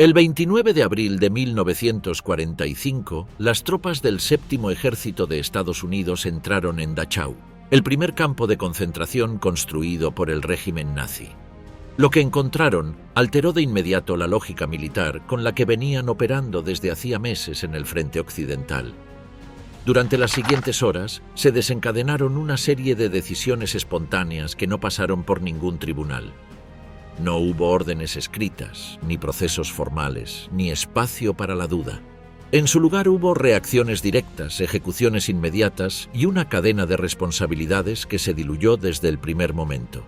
El 29 de abril de 1945, las tropas del Séptimo Ejército de Estados Unidos entraron en Dachau, el primer campo de concentración construido por el régimen nazi. Lo que encontraron alteró de inmediato la lógica militar con la que venían operando desde hacía meses en el frente occidental. Durante las siguientes horas se desencadenaron una serie de decisiones espontáneas que no pasaron por ningún tribunal. No hubo órdenes escritas, ni procesos formales, ni espacio para la duda. En su lugar hubo reacciones directas, ejecuciones inmediatas y una cadena de responsabilidades que se diluyó desde el primer momento.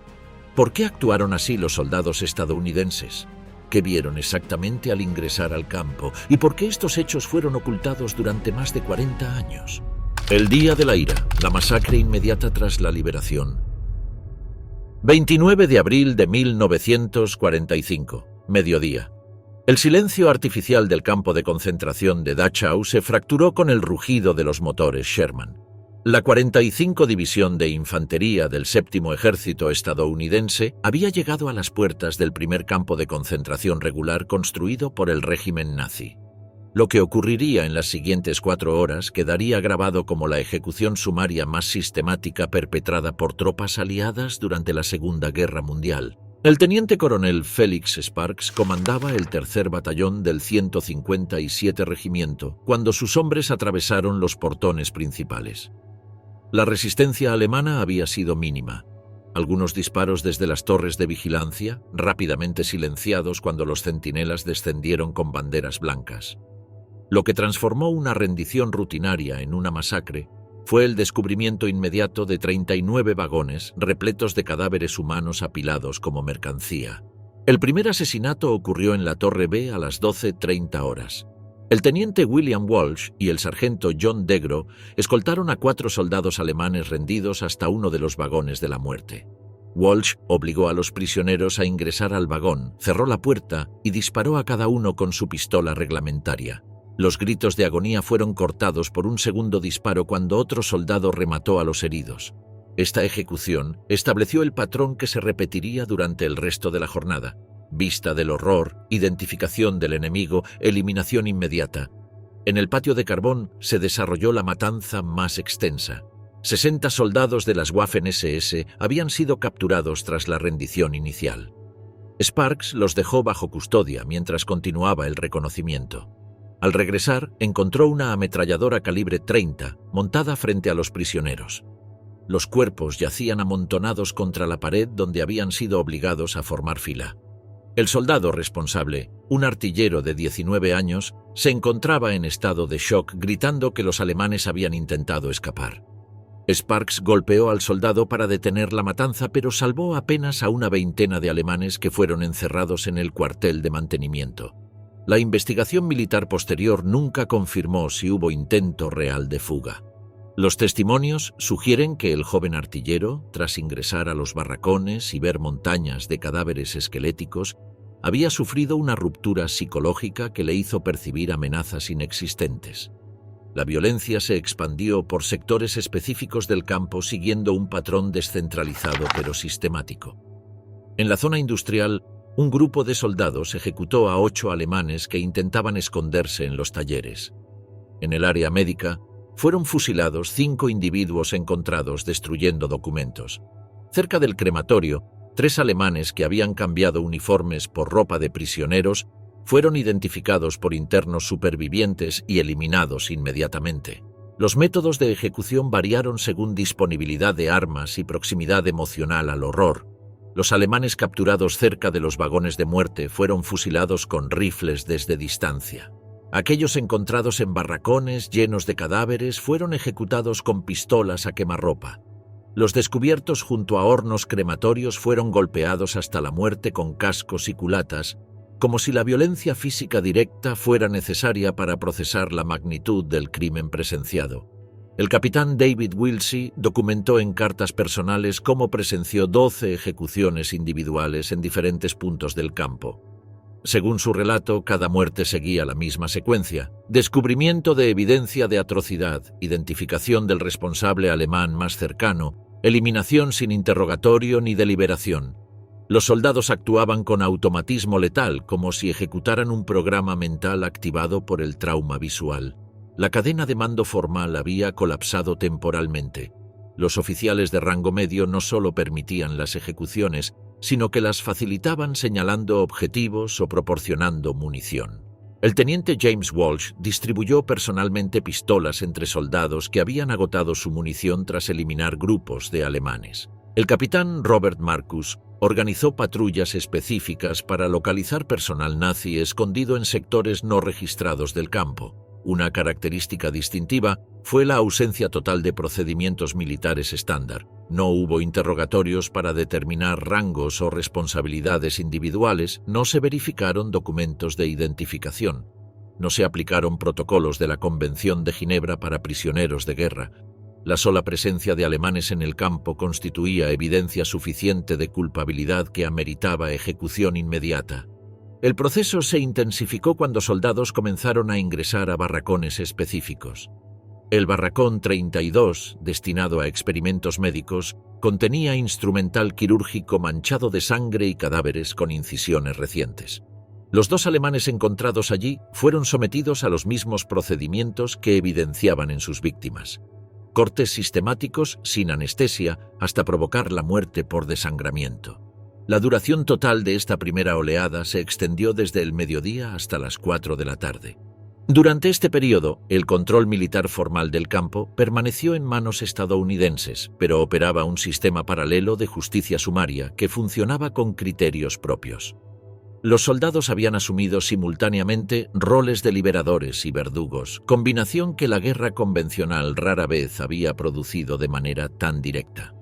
¿Por qué actuaron así los soldados estadounidenses? ¿Qué vieron exactamente al ingresar al campo? ¿Y por qué estos hechos fueron ocultados durante más de 40 años? El día de la ira, la masacre inmediata tras la liberación. 29 de abril de 1945, mediodía. El silencio artificial del campo de concentración de Dachau se fracturó con el rugido de los motores Sherman. La 45 División de Infantería del Séptimo Ejército estadounidense había llegado a las puertas del primer campo de concentración regular construido por el régimen nazi. Lo que ocurriría en las siguientes 4 horas quedaría grabado como la ejecución sumaria más sistemática perpetrada por tropas aliadas durante la Segunda Guerra Mundial. El teniente coronel Felix Sparks comandaba el tercer batallón del 157 Regimiento cuando sus hombres atravesaron los portones principales. La resistencia alemana había sido mínima. Algunos disparos desde las torres de vigilancia, rápidamente silenciados cuando los centinelas descendieron con banderas blancas. Lo que transformó una rendición rutinaria en una masacre fue el descubrimiento inmediato de 39 vagones repletos de cadáveres humanos apilados como mercancía. El primer asesinato ocurrió en la Torre B a las 12:30 horas. El teniente William Walsh y el sargento John Degro escoltaron a 4 soldados alemanes rendidos hasta uno de los vagones de la muerte. Walsh obligó a los prisioneros a ingresar al vagón, cerró la puerta y disparó a cada uno con su pistola reglamentaria. Los gritos de agonía fueron cortados por un segundo disparo cuando otro soldado remató a los heridos. Esta ejecución estableció el patrón que se repetiría durante el resto de la jornada. Vista del horror, identificación del enemigo, eliminación inmediata. En el patio de carbón se desarrolló la matanza más extensa. 60 soldados de las Waffen-SS habían sido capturados tras la rendición inicial. Sparks los dejó bajo custodia mientras continuaba el reconocimiento. Al regresar, encontró una ametralladora calibre 30 montada frente a los prisioneros. Los cuerpos yacían amontonados contra la pared donde habían sido obligados a formar fila. El soldado responsable, un artillero de 19 años, se encontraba en estado de shock gritando que los alemanes habían intentado escapar. Sparks golpeó al soldado para detener la matanza, pero salvó apenas a una veintena de alemanes que fueron encerrados en el cuartel de mantenimiento. La investigación militar posterior nunca confirmó si hubo intento real de fuga. Los testimonios sugieren que el joven artillero, tras ingresar a los barracones y ver montañas de cadáveres esqueléticos, había sufrido una ruptura psicológica que le hizo percibir amenazas inexistentes. La violencia se expandió por sectores específicos del campo siguiendo un patrón descentralizado pero sistemático. En la zona industrial, un grupo de soldados ejecutó a 8 alemanes que intentaban esconderse en los talleres. En el área médica, fueron fusilados 5 individuos encontrados destruyendo documentos. Cerca del crematorio, 3 alemanes que habían cambiado uniformes por ropa de prisioneros fueron identificados por internos supervivientes y eliminados inmediatamente. Los métodos de ejecución variaron según disponibilidad de armas y proximidad emocional al horror. Los alemanes capturados cerca de los vagones de muerte fueron fusilados con rifles desde distancia. Aquellos encontrados en barracones llenos de cadáveres fueron ejecutados con pistolas a quemarropa. Los descubiertos junto a hornos crematorios fueron golpeados hasta la muerte con cascos y culatas, como si la violencia física directa fuera necesaria para procesar la magnitud del crimen presenciado. El capitán David Wilsey documentó en cartas personales cómo presenció 12 ejecuciones individuales en diferentes puntos del campo. Según su relato, cada muerte seguía la misma secuencia: descubrimiento de evidencia de atrocidad, identificación del responsable alemán más cercano, eliminación sin interrogatorio ni deliberación. Los soldados actuaban con automatismo letal, como si ejecutaran un programa mental activado por el trauma visual. La cadena de mando formal había colapsado temporalmente. Los oficiales de rango medio no solo permitían las ejecuciones, sino que las facilitaban señalando objetivos o proporcionando munición. El teniente James Walsh distribuyó personalmente pistolas entre soldados que habían agotado su munición tras eliminar grupos de alemanes. El capitán Robert Marcus organizó patrullas específicas para localizar personal nazi escondido en sectores no registrados del campo. Una característica distintiva fue la ausencia total de procedimientos militares estándar. No hubo interrogatorios para determinar rangos o responsabilidades individuales, no se verificaron documentos de identificación, no se aplicaron protocolos de la Convención de Ginebra para prisioneros de guerra. La sola presencia de alemanes en el campo constituía evidencia suficiente de culpabilidad que ameritaba ejecución inmediata. El proceso se intensificó cuando soldados comenzaron a ingresar a barracones específicos. El barracón 32, destinado a experimentos médicos, contenía instrumental quirúrgico manchado de sangre y cadáveres con incisiones recientes. Los 2 alemanes encontrados allí fueron sometidos a los mismos procedimientos que evidenciaban en sus víctimas. Cortes sistemáticos sin anestesia hasta provocar la muerte por desangramiento. La duración total de esta primera oleada se extendió desde el mediodía hasta las 4 de la tarde. Durante este periodo, el control militar formal del campo permaneció en manos estadounidenses, pero operaba un sistema paralelo de justicia sumaria que funcionaba con criterios propios. Los soldados habían asumido simultáneamente roles de liberadores y verdugos, combinación que la guerra convencional rara vez había producido de manera tan directa.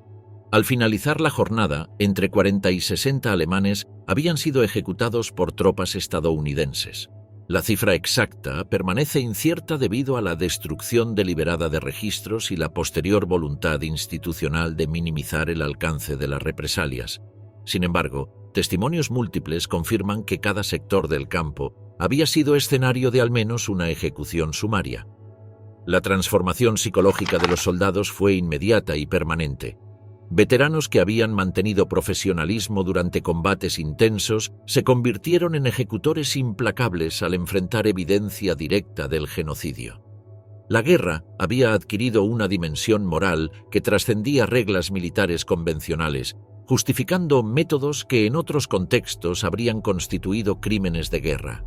Al finalizar la jornada, entre 40 y 60 alemanes habían sido ejecutados por tropas estadounidenses. La cifra exacta permanece incierta debido a la destrucción deliberada de registros y la posterior voluntad institucional de minimizar el alcance de las represalias. Sin embargo, testimonios múltiples confirman que cada sector del campo había sido escenario de al menos una ejecución sumaria. La transformación psicológica de los soldados fue inmediata y permanente. Veteranos que habían mantenido profesionalismo durante combates intensos se convirtieron en ejecutores implacables al enfrentar evidencia directa del genocidio. La guerra había adquirido una dimensión moral que trascendía reglas militares convencionales, justificando métodos que en otros contextos habrían constituido crímenes de guerra.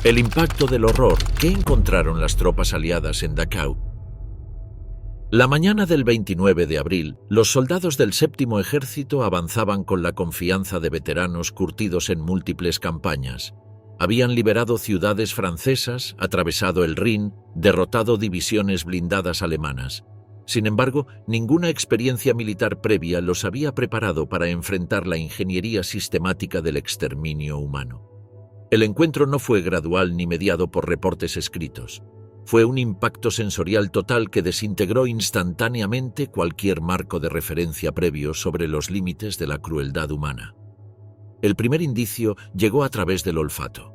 El impacto del horror que encontraron las tropas aliadas en Dachau. La mañana del 29 de abril, los soldados del Séptimo Ejército avanzaban con la confianza de veteranos curtidos en múltiples campañas. Habían liberado ciudades francesas, atravesado el Rin, derrotado divisiones blindadas alemanas. Sin embargo, ninguna experiencia militar previa los había preparado para enfrentar la ingeniería sistemática del exterminio humano. El encuentro no fue gradual ni mediado por reportes escritos. Fue un impacto sensorial total que desintegró instantáneamente cualquier marco de referencia previo sobre los límites de la crueldad humana. El primer indicio llegó a través del olfato.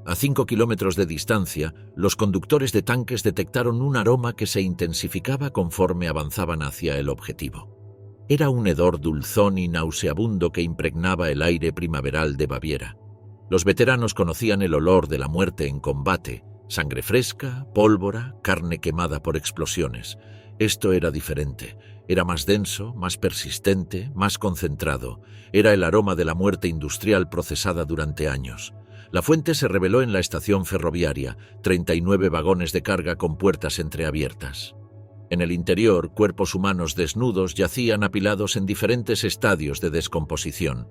A 5 kilómetros de distancia, los conductores de tanques detectaron un aroma que se intensificaba conforme avanzaban hacia el objetivo. Era un hedor dulzón y nauseabundo que impregnaba el aire primaveral de Baviera. Los veteranos conocían el olor de la muerte en combate: sangre fresca, pólvora, carne quemada por explosiones. Esto era diferente. Era más denso, más persistente, más concentrado. Era el aroma de la muerte industrial procesada durante años. La fuente se reveló en la estación ferroviaria, 39 vagones de carga con puertas entreabiertas. En el interior, cuerpos humanos desnudos yacían apilados en diferentes estadios de descomposición.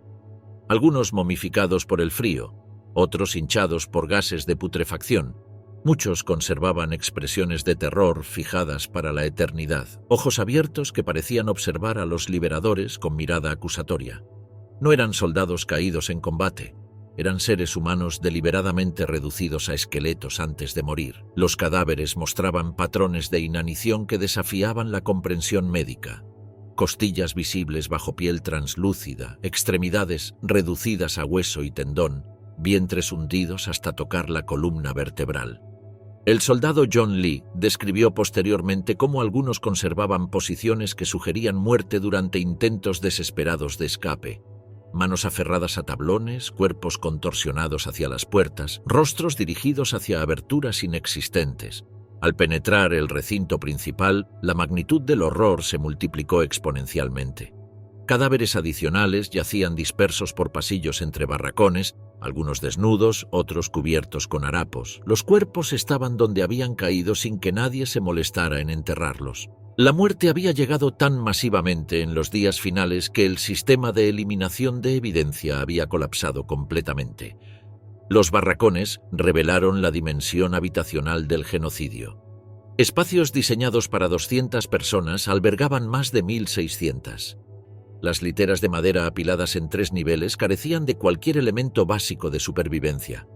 Algunos momificados por el frío, otros hinchados por gases de putrefacción. Muchos conservaban expresiones de terror fijadas para la eternidad, ojos abiertos que parecían observar a los liberadores con mirada acusatoria. No eran soldados caídos en combate, eran seres humanos deliberadamente reducidos a esqueletos antes de morir. Los cadáveres mostraban patrones de inanición que desafiaban la comprensión médica. Costillas visibles bajo piel translúcida, extremidades reducidas a hueso y tendón, vientres hundidos hasta tocar la columna vertebral. El soldado John Lee describió posteriormente cómo algunos conservaban posiciones que sugerían muerte durante intentos desesperados de escape. manos aferradas a tablones, cuerpos contorsionados hacia las puertas, rostros dirigidos hacia aberturas inexistentes. Al penetrar el recinto principal, la magnitud del horror se multiplicó exponencialmente. Cadáveres adicionales yacían dispersos por pasillos entre barracones, algunos desnudos, otros cubiertos con harapos. Los cuerpos estaban donde habían caído sin que nadie se molestara en enterrarlos. La muerte había llegado tan masivamente en los días finales que el sistema de eliminación de evidencia había colapsado completamente. Los barracones revelaron la dimensión habitacional del genocidio. Espacios diseñados para 200 personas albergaban más de 1.600. Las literas de madera apiladas en 3 niveles carecían de cualquier elemento básico de supervivencia.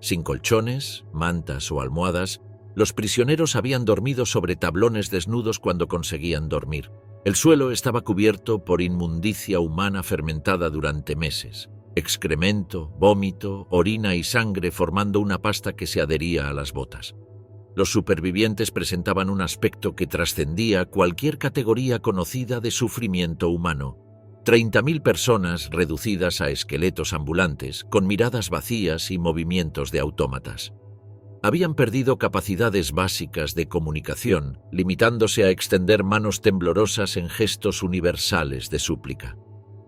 Sin colchones, mantas o almohadas, los prisioneros habían dormido sobre tablones desnudos cuando conseguían dormir. El suelo estaba cubierto por inmundicia humana fermentada durante meses. Excremento, vómito, orina y sangre formando una pasta que se adhería a las botas. Los supervivientes presentaban un aspecto que trascendía cualquier categoría conocida de sufrimiento humano. 30.000 personas reducidas a esqueletos ambulantes, con miradas vacías y movimientos de autómatas. Habían perdido capacidades básicas de comunicación, limitándose a extender manos temblorosas en gestos universales de súplica.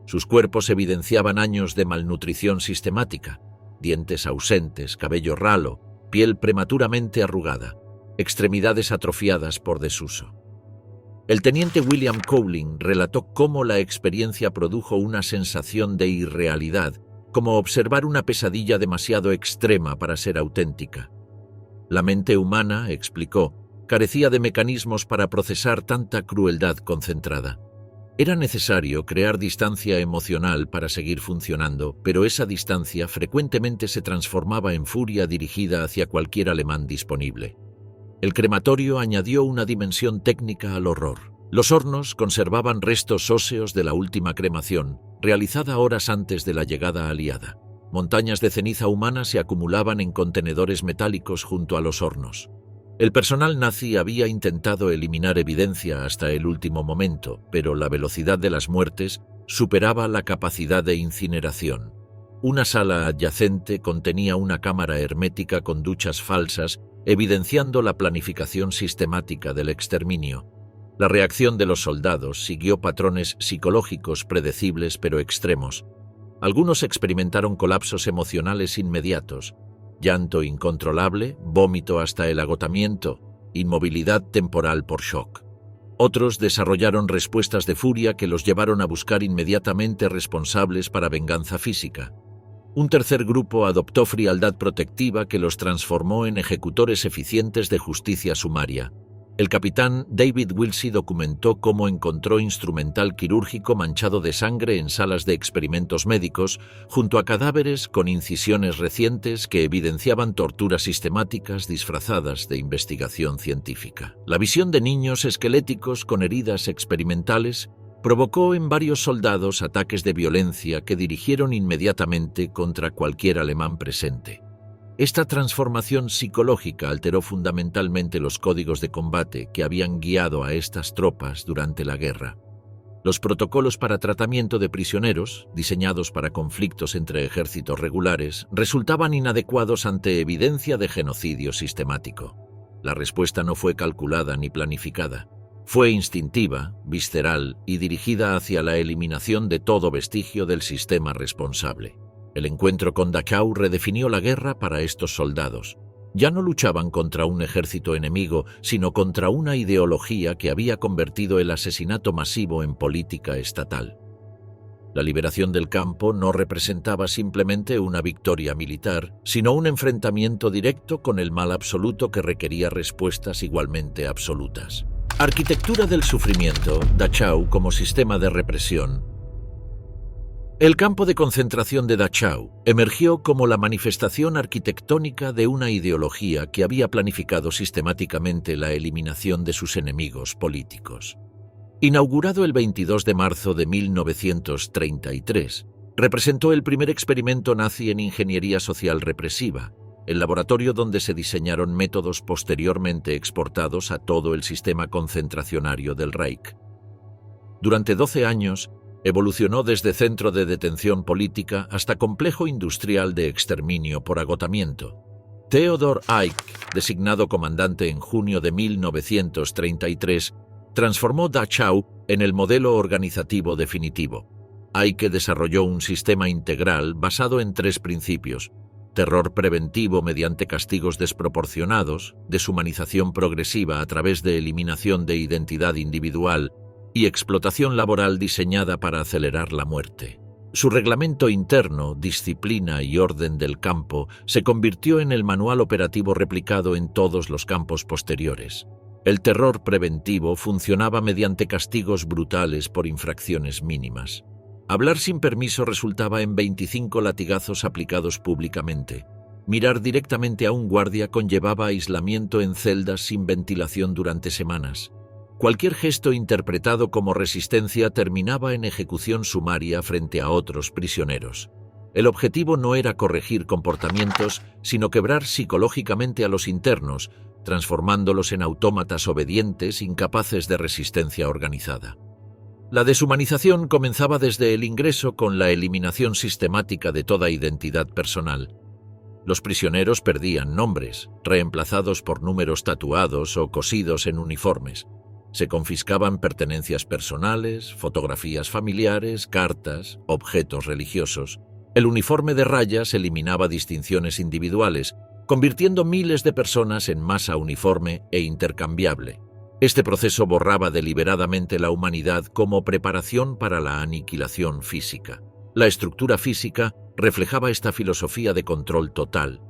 Sus cuerpos evidenciaban años de malnutrición sistemática, dientes ausentes, cabello ralo, piel prematuramente arrugada, extremidades atrofiadas por desuso. El teniente William Cowling relató cómo la experiencia produjo una sensación de irrealidad, como observar una pesadilla demasiado extrema para ser auténtica. La mente humana, explicó, carecía de mecanismos para procesar tanta crueldad concentrada. Era necesario crear distancia emocional para seguir funcionando, pero esa distancia frecuentemente se transformaba en furia dirigida hacia cualquier alemán disponible. El crematorio añadió una dimensión técnica al horror. Los hornos conservaban restos óseos de la última cremación, realizada horas antes de la llegada aliada. Montañas de ceniza humana se acumulaban en contenedores metálicos junto a los hornos. El personal nazi había intentado eliminar evidencia hasta el último momento, pero la velocidad de las muertes superaba la capacidad de incineración. Una sala adyacente contenía una cámara hermética con duchas falsas, evidenciando la planificación sistemática del exterminio. La reacción de los soldados siguió patrones psicológicos predecibles pero extremos. Algunos experimentaron colapsos emocionales inmediatos, llanto incontrolable, vómito hasta el agotamiento, inmovilidad temporal por shock. Otros desarrollaron respuestas de furia que los llevaron a buscar inmediatamente responsables para venganza física. Un tercer grupo adoptó frialdad protectiva que los transformó en ejecutores eficientes de justicia sumaria. El capitán David Wilsey documentó cómo encontró instrumental quirúrgico manchado de sangre en salas de experimentos médicos, junto a cadáveres con incisiones recientes que evidenciaban torturas sistemáticas disfrazadas de investigación científica. La visión de niños esqueléticos con heridas experimentales provocó en varios soldados ataques de violencia que dirigieron inmediatamente contra cualquier alemán presente. Esta transformación psicológica alteró fundamentalmente los códigos de combate que habían guiado a estas tropas durante la guerra. Los protocolos para tratamiento de prisioneros, diseñados para conflictos entre ejércitos regulares, resultaban inadecuados ante evidencia de genocidio sistemático. La respuesta no fue calculada ni planificada. Fue instintiva, visceral y dirigida hacia la eliminación de todo vestigio del sistema responsable. El encuentro con Dachau redefinió la guerra para estos soldados. Ya no luchaban contra un ejército enemigo, sino contra una ideología que había convertido el asesinato masivo en política estatal. La liberación del campo no representaba simplemente una victoria militar, sino un enfrentamiento directo con el mal absoluto que requería respuestas igualmente absolutas. Arquitectura del sufrimiento, Dachau como sistema de represión. El campo de concentración de Dachau emergió como la manifestación arquitectónica de una ideología que había planificado sistemáticamente la eliminación de sus enemigos políticos. Inaugurado el 22 de marzo de 1933, representó el primer experimento nazi en ingeniería social represiva, el laboratorio donde se diseñaron métodos posteriormente exportados a todo el sistema concentracionario del Reich. Durante 12 años, Evolucionó desde centro de detención política hasta complejo industrial de exterminio por agotamiento. Theodor Eicke, designado comandante en junio de 1933, transformó Dachau en el modelo organizativo definitivo. Eicke desarrolló un sistema integral basado en 3 principios: terror preventivo mediante castigos desproporcionados, deshumanización progresiva a través de eliminación de identidad individual y explotación laboral diseñada para acelerar la muerte. Su reglamento interno, disciplina y orden del campo se convirtió en el manual operativo replicado en todos los campos posteriores. El terror preventivo funcionaba mediante castigos brutales por infracciones mínimas. Hablar sin permiso resultaba en 25 latigazos aplicados públicamente. Mirar directamente a un guardia conllevaba aislamiento en celdas sin ventilación durante semanas. Cualquier gesto interpretado como resistencia terminaba en ejecución sumaria frente a otros prisioneros. El objetivo no era corregir comportamientos, sino quebrar psicológicamente a los internos, transformándolos en autómatas obedientes incapaces de resistencia organizada. La deshumanización comenzaba desde el ingreso con la eliminación sistemática de toda identidad personal. Los prisioneros perdían nombres, reemplazados por números tatuados o cosidos en uniformes. Se confiscaban pertenencias personales, fotografías familiares, cartas, objetos religiosos. El uniforme de rayas eliminaba distinciones individuales, convirtiendo miles de personas en masa uniforme e intercambiable. Este proceso borraba deliberadamente la humanidad como preparación para la aniquilación física. La estructura física reflejaba esta filosofía de control total.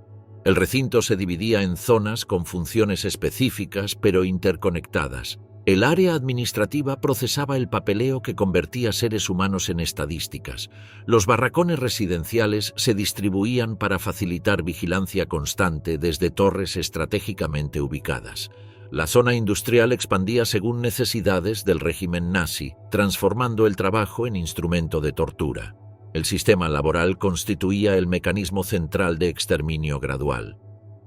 El recinto se dividía en zonas con funciones específicas pero interconectadas. El área administrativa procesaba el papeleo que convertía seres humanos en estadísticas. Los barracones residenciales se distribuían para facilitar vigilancia constante desde torres estratégicamente ubicadas. La zona industrial expandía según necesidades del régimen nazi, transformando el trabajo en instrumento de tortura. El sistema laboral constituía el mecanismo central de exterminio gradual.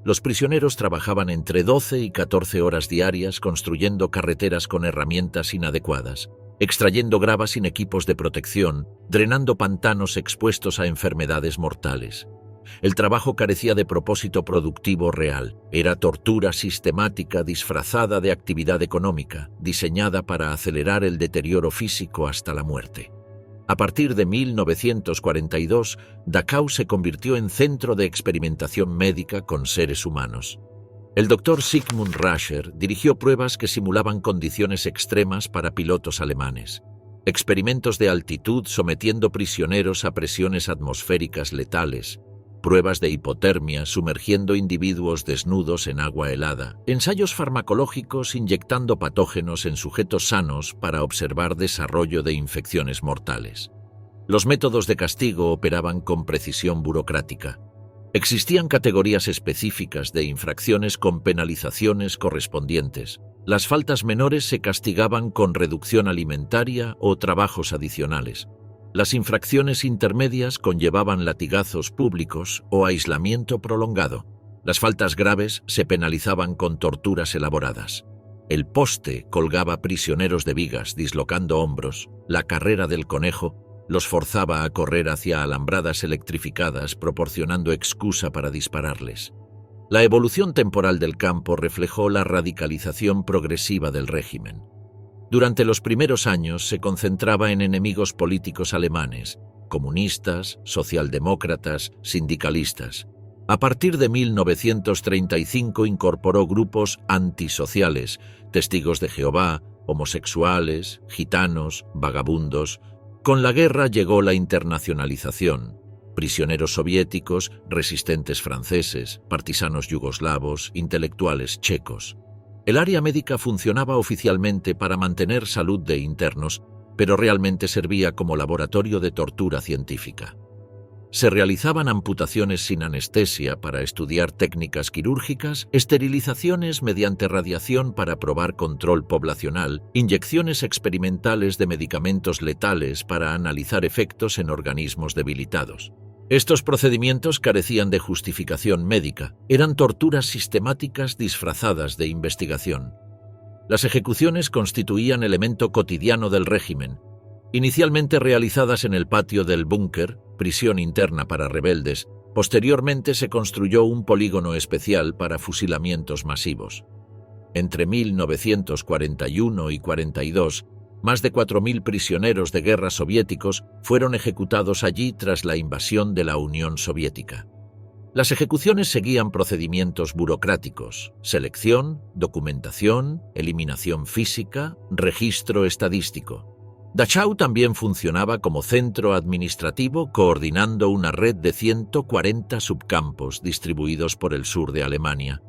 Los prisioneros trabajaban entre 12 y 14 horas diarias construyendo carreteras con herramientas inadecuadas, extrayendo grava sin equipos de protección, drenando pantanos expuestos a enfermedades mortales. El trabajo carecía de propósito productivo real. Era tortura sistemática disfrazada de actividad económica, diseñada para acelerar el deterioro físico hasta la muerte. A partir de 1942, Dachau se convirtió en centro de experimentación médica con seres humanos. El doctor Sigmund Rascher dirigió pruebas que simulaban condiciones extremas para pilotos alemanes. Experimentos de altitud sometiendo prisioneros a presiones atmosféricas letales, pruebas de hipotermia sumergiendo individuos desnudos en agua helada, ensayos farmacológicos inyectando patógenos en sujetos sanos para observar desarrollo de infecciones mortales. Los métodos de castigo operaban con precisión burocrática. Existían categorías específicas de infracciones con penalizaciones correspondientes. Las faltas menores se castigaban con reducción alimentaria o trabajos adicionales. Las infracciones intermedias conllevaban latigazos públicos o aislamiento prolongado. Las faltas graves se penalizaban con torturas elaboradas. El poste colgaba prisioneros de vigas dislocando hombros. La carrera del conejo los forzaba a correr hacia alambradas electrificadas, proporcionando excusa para dispararles. La evolución temporal del campo reflejó la radicalización progresiva del régimen. Durante los primeros años se concentraba en enemigos políticos alemanes, comunistas, socialdemócratas, sindicalistas. A partir de 1935 incorporó grupos antisociales, testigos de Jehová, homosexuales, gitanos, vagabundos. Con la guerra llegó la internacionalización. Prisioneros soviéticos, resistentes franceses, partisanos yugoslavos, intelectuales checos. El área médica funcionaba oficialmente para mantener salud de internos, pero realmente servía como laboratorio de tortura científica. Se realizaban amputaciones sin anestesia para estudiar técnicas quirúrgicas, esterilizaciones mediante radiación para probar control poblacional, inyecciones experimentales de medicamentos letales para analizar efectos en organismos debilitados. Estos procedimientos carecían de justificación médica, eran torturas sistemáticas disfrazadas de investigación. Las ejecuciones constituían elemento cotidiano del régimen, Inicialmente realizadas en el patio del búnker, prisión interna para rebeldes, posteriormente se construyó un polígono especial para fusilamientos masivos. Entre 1941 y 42, más de 4.000 prisioneros de guerra soviéticos fueron ejecutados allí tras la invasión de la Unión Soviética. Las ejecuciones seguían procedimientos burocráticos: selección, documentación, eliminación física, registro estadístico. Dachau también funcionaba como centro administrativo, coordinando una red de 140 subcampos distribuidos por el sur de Alemania.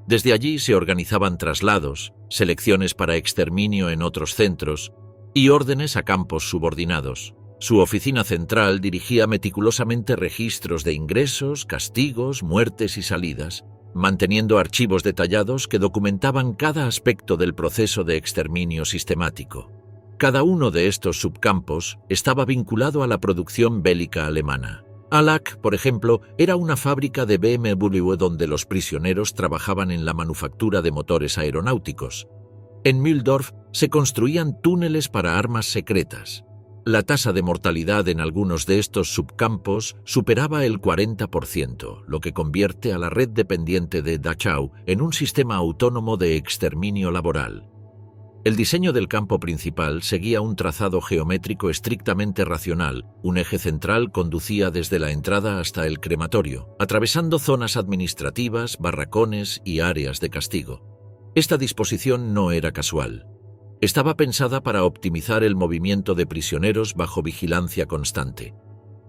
Desde allí se organizaban traslados, selecciones para exterminio en otros centros y órdenes a campos subordinados. Su oficina central dirigía meticulosamente registros de ingresos, castigos, muertes y salidas, manteniendo archivos detallados que documentaban cada aspecto del proceso de exterminio sistemático. Cada uno de estos subcampos estaba vinculado a la producción bélica alemana. Allach, por ejemplo, era una fábrica de BMW donde los prisioneros trabajaban en la manufactura de motores aeronáuticos. En Mühldorf se construían túneles para armas secretas. La tasa de mortalidad en algunos de estos subcampos superaba el 40%, lo que convierte a la red dependiente de Dachau en un sistema autónomo de exterminio laboral. El diseño del campo principal seguía un trazado geométrico estrictamente racional. Un eje central conducía desde la entrada hasta el crematorio, atravesando zonas administrativas, barracones y áreas de castigo. Esta disposición no era casual. Estaba pensada para optimizar el movimiento de prisioneros bajo vigilancia constante.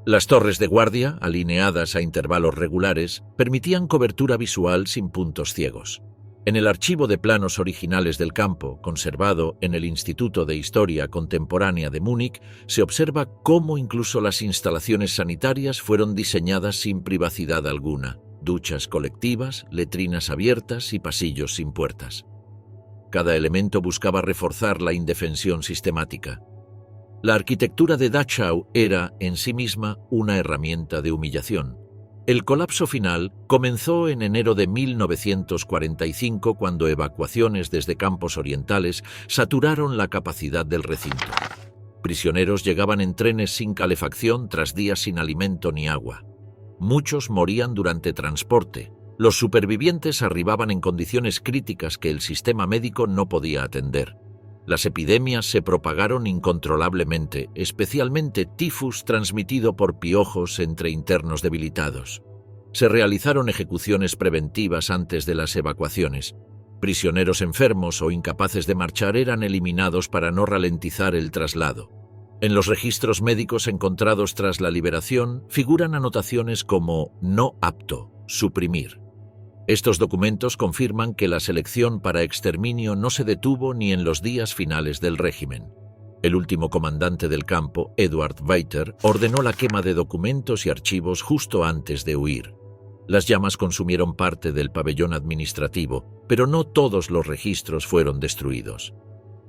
Las torres de guardia, alineadas a intervalos regulares, permitían cobertura visual sin puntos ciegos. En el archivo de planos originales del campo, conservado en el Instituto de Historia Contemporánea de Múnich, se observa cómo incluso las instalaciones sanitarias fueron diseñadas sin privacidad alguna: duchas colectivas, letrinas abiertas y pasillos sin puertas. Cada elemento buscaba reforzar la indefensión sistemática. La arquitectura de Dachau era, en sí misma, una herramienta de humillación. El colapso final comenzó en enero de 1945, cuando evacuaciones desde campos orientales saturaron la capacidad del recinto. Prisioneros llegaban en trenes sin calefacción tras días sin alimento ni agua. Muchos morían durante transporte. Los supervivientes arribaban en condiciones críticas que el sistema médico no podía atender. Las epidemias se propagaron incontrolablemente, especialmente tifus transmitido por piojos entre internos debilitados. Se realizaron ejecuciones preventivas antes de las evacuaciones. Prisioneros enfermos o incapaces de marchar eran eliminados para no ralentizar el traslado. En los registros médicos encontrados tras la liberación figuran anotaciones como «no apto», «suprimir». Estos documentos confirman que la selección para exterminio no se detuvo ni en los días finales del régimen. El último comandante del campo, Eduard Weiter, ordenó la quema de documentos y archivos justo antes de huir. Las llamas consumieron parte del pabellón administrativo, pero no todos los registros fueron destruidos.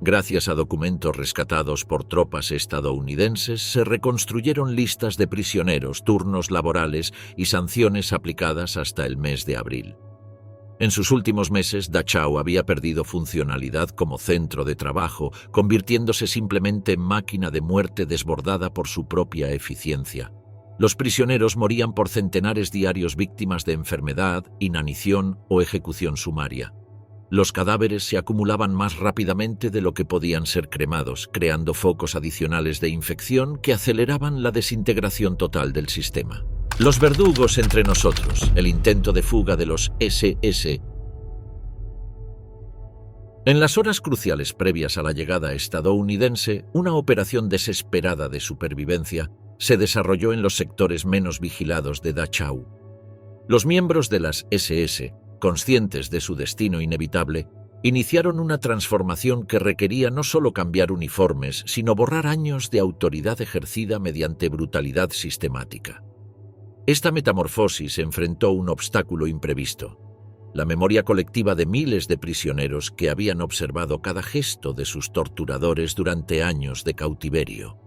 Gracias a documentos rescatados por tropas estadounidenses, se reconstruyeron listas de prisioneros, turnos laborales y sanciones aplicadas hasta el mes de abril. En sus últimos meses, Dachau había perdido funcionalidad como centro de trabajo, convirtiéndose simplemente en máquina de muerte desbordada por su propia eficiencia. Los prisioneros morían por centenares diarios, víctimas de enfermedad, inanición o ejecución sumaria. Los cadáveres se acumulaban más rápidamente de lo que podían ser cremados, creando focos adicionales de infección que aceleraban la desintegración total del sistema. Los verdugos entre nosotros, el intento de fuga de los SS. En las horas cruciales previas a la llegada estadounidense, una operación desesperada de supervivencia se desarrolló en los sectores menos vigilados de Dachau. Los miembros de las SS, conscientes de su destino inevitable, iniciaron una transformación que requería no solo cambiar uniformes, sino borrar años de autoridad ejercida mediante brutalidad sistemática. Esta metamorfosis enfrentó un obstáculo imprevisto: la memoria colectiva de miles de prisioneros que habían observado cada gesto de sus torturadores durante años de cautiverio.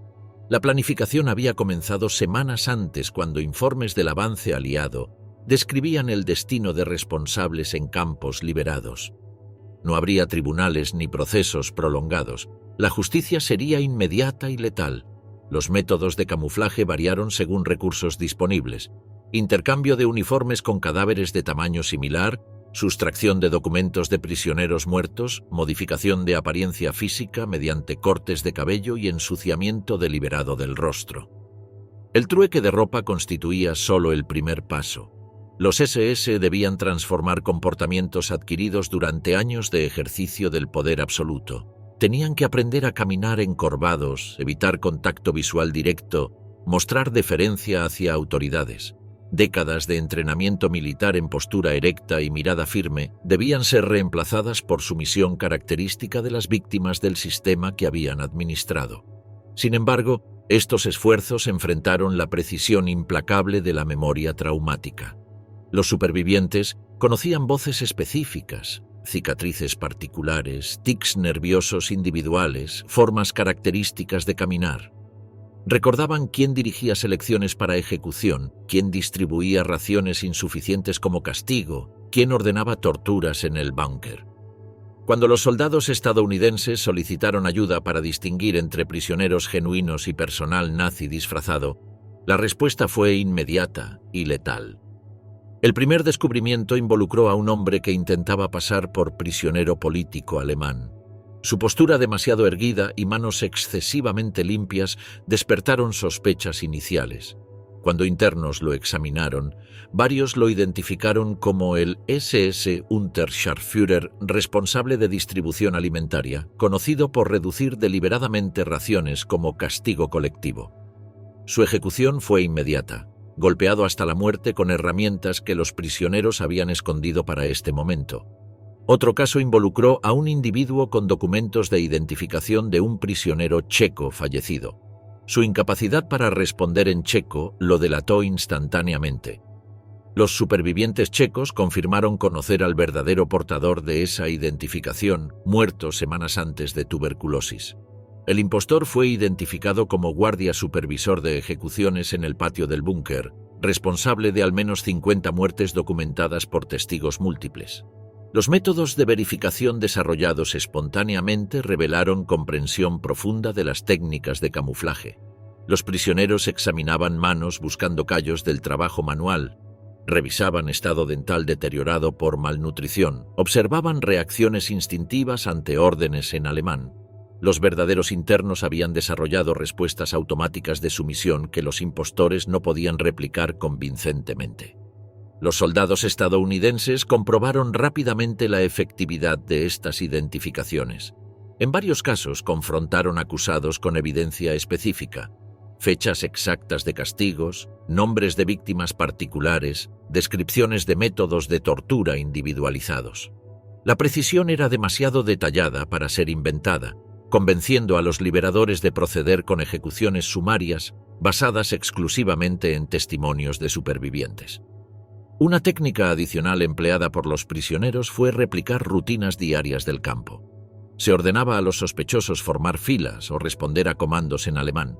La planificación había comenzado semanas antes, cuando informes del avance aliado describían el destino de responsables en campos liberados. No habría tribunales ni procesos prolongados. La justicia sería inmediata y letal. Los métodos de camuflaje variaron según recursos disponibles: intercambio de uniformes con cadáveres de tamaño similar, sustracción de documentos de prisioneros muertos, modificación de apariencia física mediante cortes de cabello y ensuciamiento deliberado del rostro. El trueque de ropa constituía solo el primer paso. Los SS debían transformar comportamientos adquiridos durante años de ejercicio del poder absoluto. Tenían que aprender a caminar encorvados, evitar contacto visual directo, mostrar deferencia hacia autoridades. Décadas de entrenamiento militar en postura erecta y mirada firme debían ser reemplazadas por sumisión característica de las víctimas del sistema que habían administrado. Sin embargo, estos esfuerzos enfrentaron la precisión implacable de la memoria traumática. Los supervivientes conocían voces específicas, cicatrices particulares, tics nerviosos individuales, formas características de caminar. Recordaban quién dirigía selecciones para ejecución, quién distribuía raciones insuficientes como castigo, quién ordenaba torturas en el búnker. Cuando los soldados estadounidenses solicitaron ayuda para distinguir entre prisioneros genuinos y personal nazi disfrazado, la respuesta fue inmediata y letal. El primer descubrimiento involucró a un hombre que intentaba pasar por prisionero político alemán. Su postura demasiado erguida y manos excesivamente limpias despertaron sospechas iniciales. Cuando internos lo examinaron, varios lo identificaron como el SS Unterscharführer responsable de distribución alimentaria, conocido por reducir deliberadamente raciones como castigo colectivo. Su ejecución fue inmediata, golpeado hasta la muerte con herramientas que los prisioneros habían escondido para este momento. Otro caso involucró a un individuo con documentos de identificación de un prisionero checo fallecido. Su incapacidad para responder en checo lo delató instantáneamente. Los supervivientes checos confirmaron conocer al verdadero portador de esa identificación, muerto semanas antes de tuberculosis. El impostor fue identificado como guardia supervisor de ejecuciones en el patio del búnker, responsable de al menos 50 muertes documentadas por testigos múltiples. Los métodos de verificación desarrollados espontáneamente revelaron comprensión profunda de las técnicas de camuflaje. Los prisioneros examinaban manos buscando callos del trabajo manual, revisaban estado dental deteriorado por malnutrición, observaban reacciones instintivas ante órdenes en alemán. Los verdaderos internos habían desarrollado respuestas automáticas de sumisión que los impostores no podían replicar convincentemente. Los soldados estadounidenses comprobaron rápidamente la efectividad de estas identificaciones. En varios casos confrontaron acusados con evidencia específica, fechas exactas de castigos, nombres de víctimas particulares, descripciones de métodos de tortura individualizados. La precisión era demasiado detallada para ser inventada, convenciendo a los liberadores de proceder con ejecuciones sumarias basadas exclusivamente en testimonios de supervivientes. Una técnica adicional empleada por los prisioneros fue replicar rutinas diarias del campo. Se ordenaba a los sospechosos formar filas o responder a comandos en alemán.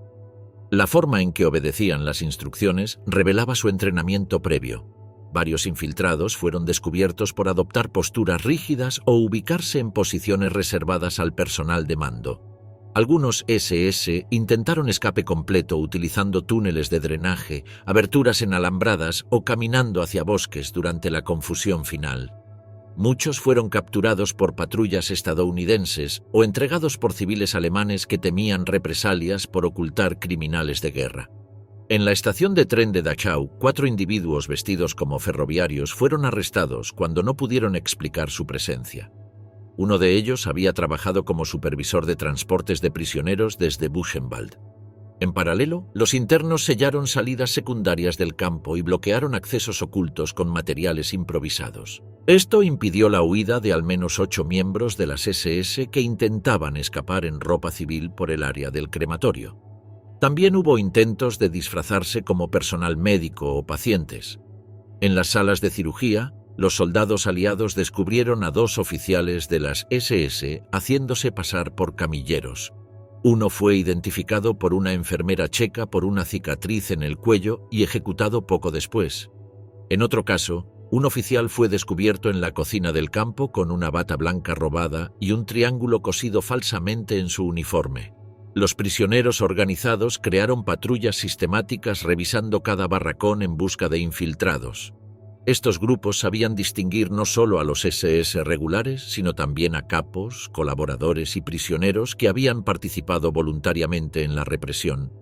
La forma en que obedecían las instrucciones revelaba su entrenamiento previo. Varios infiltrados fueron descubiertos por adoptar posturas rígidas o ubicarse en posiciones reservadas al personal de mando. Algunos SS intentaron escape completo utilizando túneles de drenaje, aberturas en alambradas o caminando hacia bosques durante la confusión final. Muchos fueron capturados por patrullas estadounidenses o entregados por civiles alemanes que temían represalias por ocultar criminales de guerra. En la estación de tren de Dachau, 4 individuos vestidos como ferroviarios fueron arrestados cuando no pudieron explicar su presencia. Uno de ellos había trabajado como supervisor de transportes de prisioneros desde Buchenwald. En paralelo, los internos sellaron salidas secundarias del campo y bloquearon accesos ocultos con materiales improvisados. Esto impidió la huida de al menos 8 miembros de las SS que intentaban escapar en ropa civil por el área del crematorio. También hubo intentos de disfrazarse como personal médico o pacientes. En las salas de cirugía, los soldados aliados descubrieron a 2 oficiales de las SS haciéndose pasar por camilleros. Uno fue identificado por una enfermera checa por una cicatriz en el cuello y ejecutado poco después. En otro caso, un oficial fue descubierto en la cocina del campo con una bata blanca robada y un triángulo cosido falsamente en su uniforme. Los prisioneros organizados crearon patrullas sistemáticas revisando cada barracón en busca de infiltrados. Estos grupos sabían distinguir no solo a los SS regulares, sino también a capos, colaboradores y prisioneros que habían participado voluntariamente en la represión.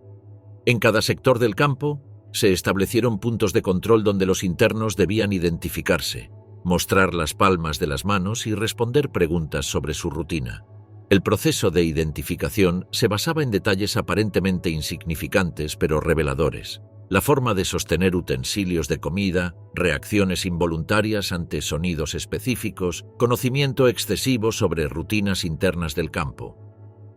En cada sector del campo se establecieron puntos de control donde los internos debían identificarse, mostrar las palmas de las manos y responder preguntas sobre su rutina. El proceso de identificación se basaba en detalles aparentemente insignificantes pero reveladores. La forma de sostener utensilios de comida, reacciones involuntarias ante sonidos específicos, conocimiento excesivo sobre rutinas internas del campo.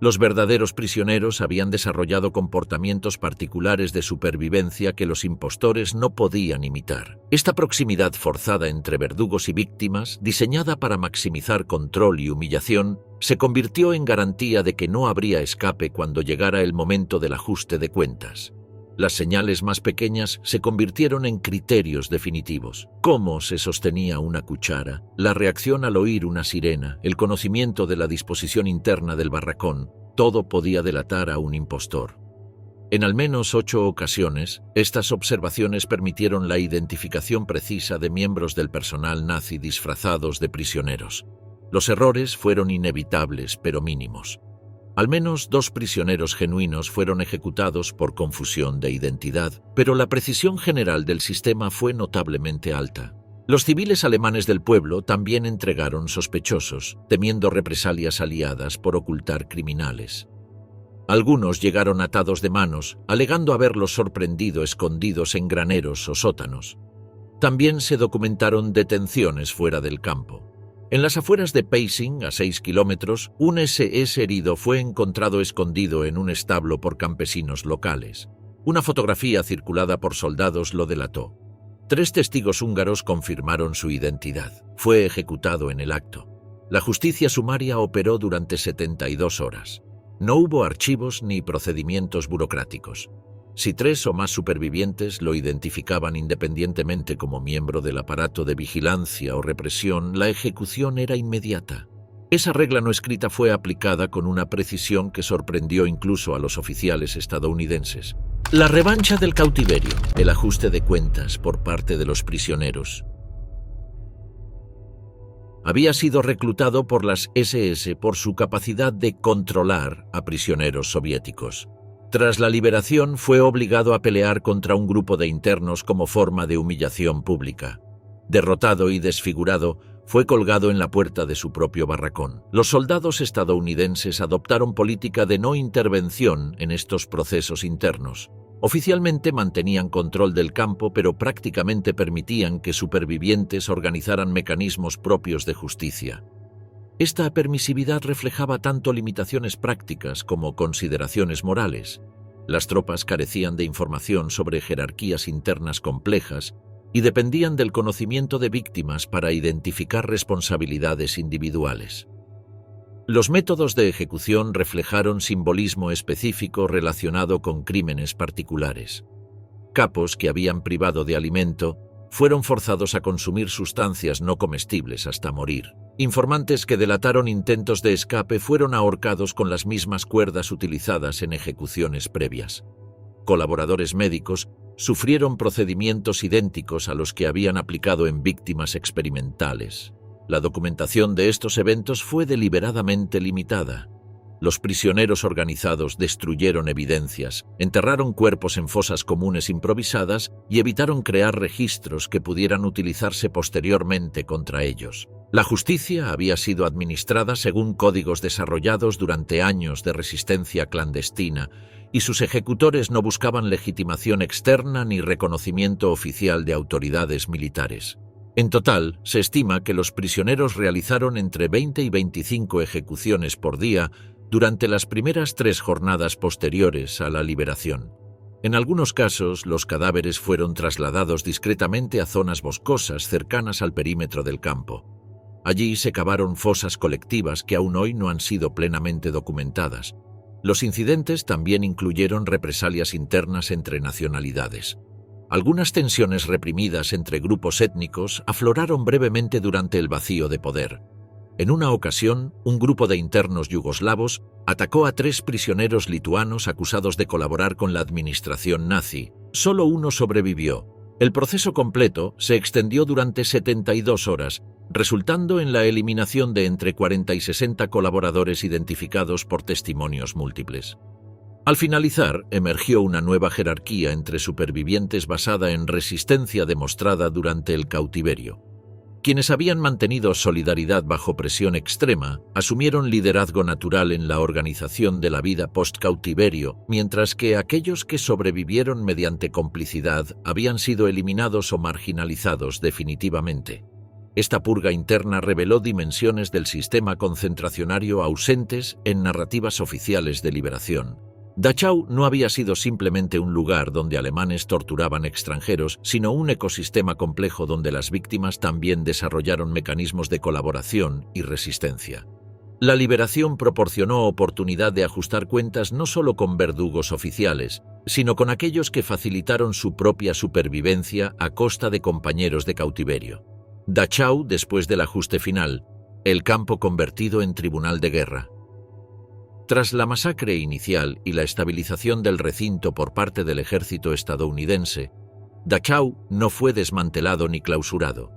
Los verdaderos prisioneros habían desarrollado comportamientos particulares de supervivencia que los impostores no podían imitar. Esta proximidad forzada entre verdugos y víctimas, diseñada para maximizar control y humillación, se convirtió en garantía de que no habría escape cuando llegara el momento del ajuste de cuentas. Las señales más pequeñas se convirtieron en criterios definitivos. Cómo se sostenía una cuchara, la reacción al oír una sirena, el conocimiento de la disposición interna del barracón, todo podía delatar a un impostor. En al menos 8 ocasiones, estas observaciones permitieron la identificación precisa de miembros del personal nazi disfrazados de prisioneros. Los errores fueron inevitables, pero mínimos. Al menos 2 prisioneros genuinos fueron ejecutados por confusión de identidad, pero la precisión general del sistema fue notablemente alta. Los civiles alemanes del pueblo también entregaron sospechosos, temiendo represalias aliadas por ocultar criminales. Algunos llegaron atados de manos, alegando haberlos sorprendido escondidos en graneros o sótanos. También se documentaron detenciones fuera del campo. En las afueras de Peißing, a 6 kilómetros, un SS herido fue encontrado escondido en un establo por campesinos locales. Una fotografía circulada por soldados lo delató. 3 testigos húngaros confirmaron su identidad. Fue ejecutado en el acto. La justicia sumaria operó durante 72 horas. No hubo archivos ni procedimientos burocráticos. Si 3 o más supervivientes lo identificaban independientemente como miembro del aparato de vigilancia o represión, la ejecución era inmediata. Esa regla no escrita fue aplicada con una precisión que sorprendió incluso a los oficiales estadounidenses. La revancha del cautiverio, el ajuste de cuentas por parte de los prisioneros. Había sido reclutado por las SS por su capacidad de controlar a prisioneros soviéticos. Tras la liberación, fue obligado a pelear contra un grupo de internos como forma de humillación pública. Derrotado y desfigurado, fue colgado en la puerta de su propio barracón. Los soldados estadounidenses adoptaron política de no intervención en estos procesos internos. Oficialmente mantenían control del campo, pero prácticamente permitían que supervivientes organizaran mecanismos propios de justicia. Esta permisividad reflejaba tanto limitaciones prácticas como consideraciones morales. Las tropas carecían de información sobre jerarquías internas complejas y dependían del conocimiento de víctimas para identificar responsabilidades individuales. Los métodos de ejecución reflejaron simbolismo específico relacionado con crímenes particulares. Capos que habían privado de alimento fueron forzados a consumir sustancias no comestibles hasta morir. Informantes que delataron intentos de escape fueron ahorcados con las mismas cuerdas utilizadas en ejecuciones previas. Colaboradores médicos sufrieron procedimientos idénticos a los que habían aplicado en víctimas experimentales. La documentación de estos eventos fue deliberadamente limitada. Los prisioneros organizados destruyeron evidencias, enterraron cuerpos en fosas comunes improvisadas y evitaron crear registros que pudieran utilizarse posteriormente contra ellos. La justicia había sido administrada según códigos desarrollados durante años de resistencia clandestina, y sus ejecutores no buscaban legitimación externa ni reconocimiento oficial de autoridades militares. En total, se estima que los prisioneros realizaron entre 20 y 25 ejecuciones por día durante las primeras 3 jornadas posteriores a la liberación. En algunos casos, los cadáveres fueron trasladados discretamente a zonas boscosas cercanas al perímetro del campo. Allí se cavaron fosas colectivas que aún hoy no han sido plenamente documentadas. Los incidentes también incluyeron represalias internas entre nacionalidades. Algunas tensiones reprimidas entre grupos étnicos afloraron brevemente durante el vacío de poder. En una ocasión, un grupo de internos yugoslavos atacó a 3 prisioneros lituanos acusados de colaborar con la administración nazi. Solo uno sobrevivió. El proceso completo se extendió durante 72 horas, resultando en la eliminación de entre 40 y 60 colaboradores identificados por testimonios múltiples. Al finalizar, emergió una nueva jerarquía entre supervivientes basada en resistencia demostrada durante el cautiverio. Quienes habían mantenido solidaridad bajo presión extrema asumieron liderazgo natural en la organización de la vida post-cautiverio, mientras que aquellos que sobrevivieron mediante complicidad habían sido eliminados o marginalizados definitivamente. Esta purga interna reveló dimensiones del sistema concentracionario ausentes en narrativas oficiales de liberación. Dachau no había sido simplemente un lugar donde alemanes torturaban extranjeros, sino un ecosistema complejo donde las víctimas también desarrollaron mecanismos de colaboración y resistencia. La liberación proporcionó oportunidad de ajustar cuentas no solo con verdugos oficiales, sino con aquellos que facilitaron su propia supervivencia a costa de compañeros de cautiverio. Dachau, después del ajuste final, el campo convertido en tribunal de guerra. Tras la masacre inicial y la estabilización del recinto por parte del ejército estadounidense, Dachau no fue desmantelado ni clausurado.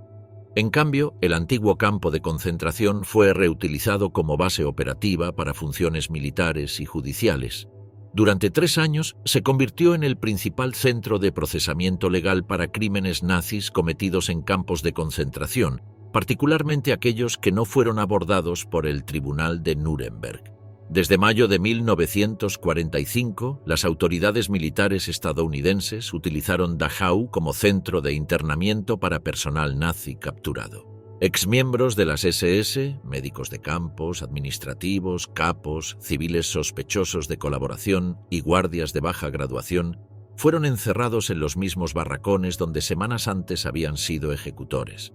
En cambio, el antiguo campo de concentración fue reutilizado como base operativa para funciones militares y judiciales. Durante 3 años se convirtió en el principal centro de procesamiento legal para crímenes nazis cometidos en campos de concentración, particularmente aquellos que no fueron abordados por el Tribunal de Nuremberg. Desde mayo de 1945, las autoridades militares estadounidenses utilizaron Dachau como centro de internamiento para personal nazi capturado. Exmiembros de las SS, médicos de campos, administrativos, capos, civiles sospechosos de colaboración y guardias de baja graduación fueron encerrados en los mismos barracones donde semanas antes habían sido ejecutores.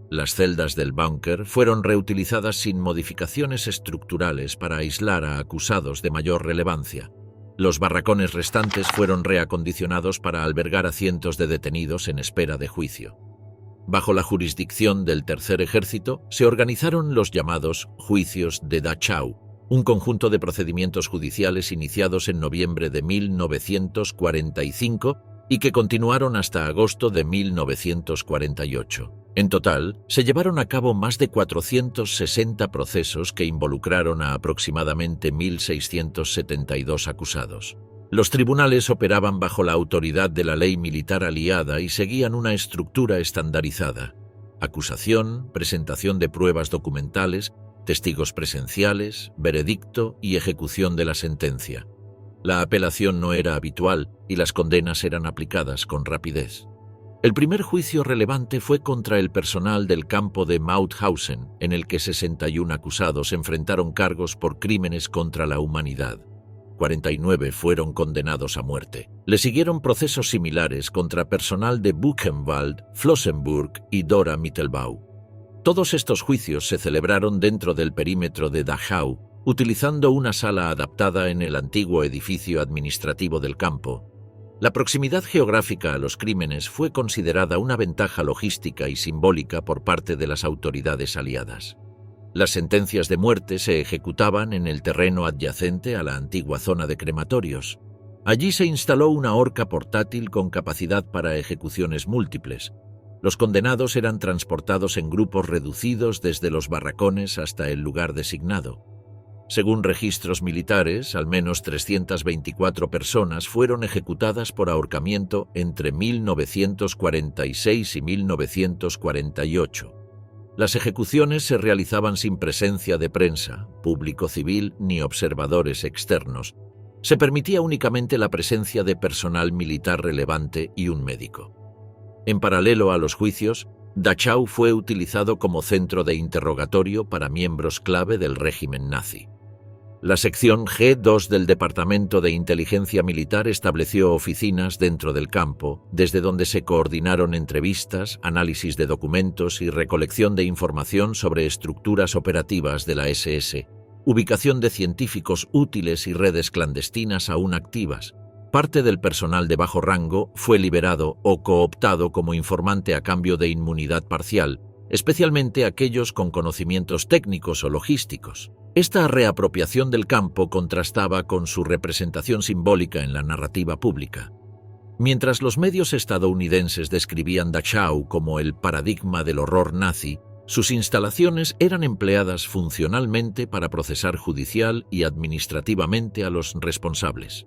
Las celdas del búnker fueron reutilizadas sin modificaciones estructurales para aislar a acusados de mayor relevancia. Los barracones restantes fueron reacondicionados para albergar a cientos de detenidos en espera de juicio. Bajo la jurisdicción del Tercer Ejército, se organizaron los llamados Juicios de Dachau, un conjunto de procedimientos judiciales iniciados en noviembre de 1945 y que continuaron hasta agosto de 1948. En total, se llevaron a cabo más de 460 procesos que involucraron a aproximadamente 1.672 acusados. Los tribunales operaban bajo la autoridad de la ley militar aliada y seguían una estructura estandarizada: acusación, presentación de pruebas documentales, testigos presenciales, veredicto y ejecución de la sentencia. La apelación no era habitual y las condenas eran aplicadas con rapidez. El primer juicio relevante fue contra el personal del campo de Mauthausen, en el que 61 acusados enfrentaron cargos por crímenes contra la humanidad. 49 fueron condenados a muerte. Le siguieron procesos similares contra personal de Buchenwald, Flossenburg y Dora Mittelbau. Todos estos juicios se celebraron dentro del perímetro de Dachau, utilizando una sala adaptada en el antiguo edificio administrativo del campo. La proximidad geográfica a los crímenes fue considerada una ventaja logística y simbólica por parte de las autoridades aliadas. Las sentencias de muerte se ejecutaban en el terreno adyacente a la antigua zona de crematorios. Allí se instaló una horca portátil con capacidad para ejecuciones múltiples. Los condenados eran transportados en grupos reducidos desde los barracones hasta el lugar designado. Según registros militares, al menos 324 personas fueron ejecutadas por ahorcamiento entre 1946 y 1948. Las ejecuciones se realizaban sin presencia de prensa, público civil ni observadores externos. Se permitía únicamente la presencia de personal militar relevante y un médico. En paralelo a los juicios, Dachau fue utilizado como centro de interrogatorio para miembros clave del régimen nazi. La sección G2 del Departamento de Inteligencia Militar estableció oficinas dentro del campo, desde donde se coordinaron entrevistas, análisis de documentos y recolección de información sobre estructuras operativas de la SS, ubicación de científicos útiles y redes clandestinas aún activas. Parte del personal de bajo rango fue liberado o cooptado como informante a cambio de inmunidad parcial, especialmente aquellos con conocimientos técnicos o logísticos. Esta reapropiación del campo contrastaba con su representación simbólica en la narrativa pública. Mientras los medios estadounidenses describían Dachau como el paradigma del horror nazi, sus instalaciones eran empleadas funcionalmente para procesar judicial y administrativamente a los responsables.